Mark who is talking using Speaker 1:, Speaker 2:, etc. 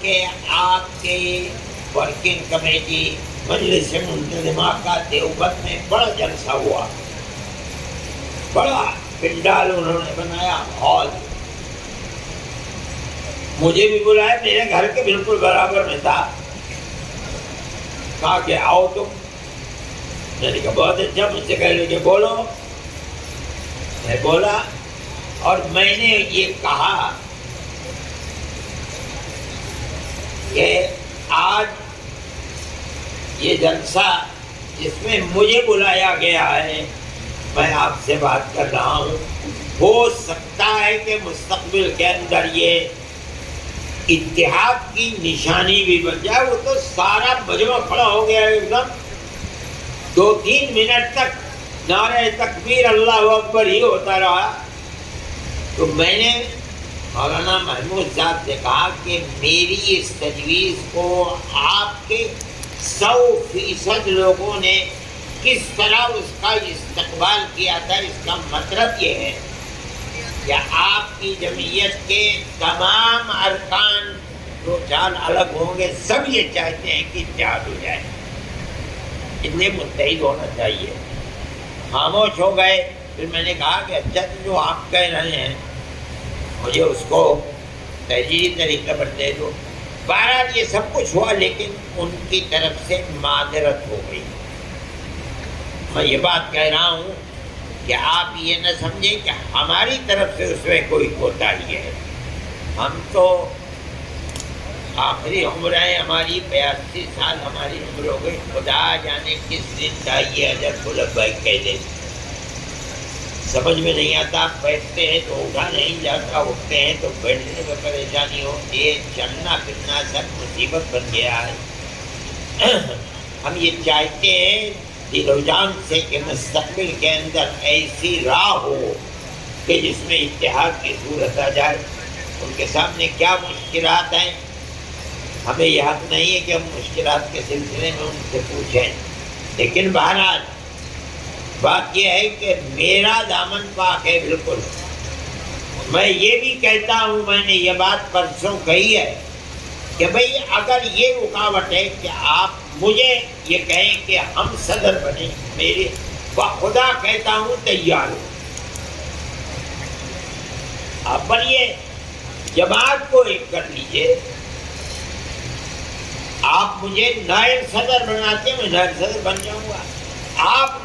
Speaker 1: کہ آپ کے ورکنگ کمیٹی مجلس منتظمہ کا دیوبند میں بڑا جلسہ ہوا، بڑا پنڈال انہوں نے بنایا، ہال، مجھے بھی بلایا، میرے گھر کے بالکل برابر میں تھا، کہا کہ آؤ تم، میں نے کہا بہت اچھا، مجھ سے کہہ لے کہ بولو، میں بولا اور میں نے یہ کہا کہ آج یہ جلسہ جس میں مجھے بلایا گیا ہے، میں آپ سے بات کر رہا ہوں، ہو سکتا ہے کہ مستقبل کے اندر یہ اتحاد کی نشانی بھی بن جائے۔ وہ تو سارا مجمع کھڑا ہو گیا ایک دم، 2-3 منٹ تک نعرہ تکبیر اللہ اکبر ہی ہوتا رہا۔ تو میں نے مولانا محمود صاحب سے کہا کہ میری اس تجویز کو آپ کے 100% لوگوں نے کس طرح اس کا استقبال کیا تھا، اس کا مطلب یہ ہے کہ آپ کی جمعیت کے تمام ارکان دو چار الگ ہوں گے، سب یہ چاہتے ہیں کہ اتحاد ہو جائے، اتنے متحد ہونا چاہیے۔ خاموش ہو گئے۔ پھر میں نے کہا کہ اچھا جو آپ کہہ رہے ہیں مجھے اس کو تحریری طریقے پر دے دو۔ بہرحال یہ سب کچھ ہوا، لیکن ان کی طرف سے معذرت ہو گئی۔ میں یہ بات کہہ رہا ہوں کہ آپ یہ نہ سمجھیں کہ ہماری طرف سے اس میں کوئی کوتاہی ہے۔ ہم تو آخری عمر ہے ہماری، 82 سال ہماری عمر ہو گئی، خدا جانے کس دن چاہیے حضرت غلب بھائی کہہ دے، سمجھ میں نہیں آتا۔ بیٹھتے ہیں تو اٹھا نہیں جاتا، اٹھتے ہیں تو بیٹھنے میں پریشانی ہوتی ہے، چلنا پھرنا سب مصیبت بن گیا ہے۔ ہم یہ چاہتے ہیں دل و جان سے کہ مستقبل کے اندر ایسی راہ ہو کہ جس میں اتحاد کی صورت آ جائے۔ ان کے سامنے کیا مشکلات ہیں، ہمیں یہ حق نہیں ہے کہ ہم مشکلات کے سلسلے میں ان سے پوچھیں، لیکن بہرحال بات یہ ہے کہ میرا دامن پاک ہے بالکل۔ میں یہ بھی کہتا ہوں، میں نے یہ بات پرسوں کہی ہے کہ بھئی اگر یہ رکاوٹ ہے کہ آپ مجھے یہ کہیں کہ ہم صدر بنیں، میرے خدا کہتا ہوں تیار ہوں، آپ بنیے، جماعت کو ایک کر لیجئے۔ آپ مجھے نائب صدر بناتے، میں نائب صدر بن جاؤں گا۔ آپ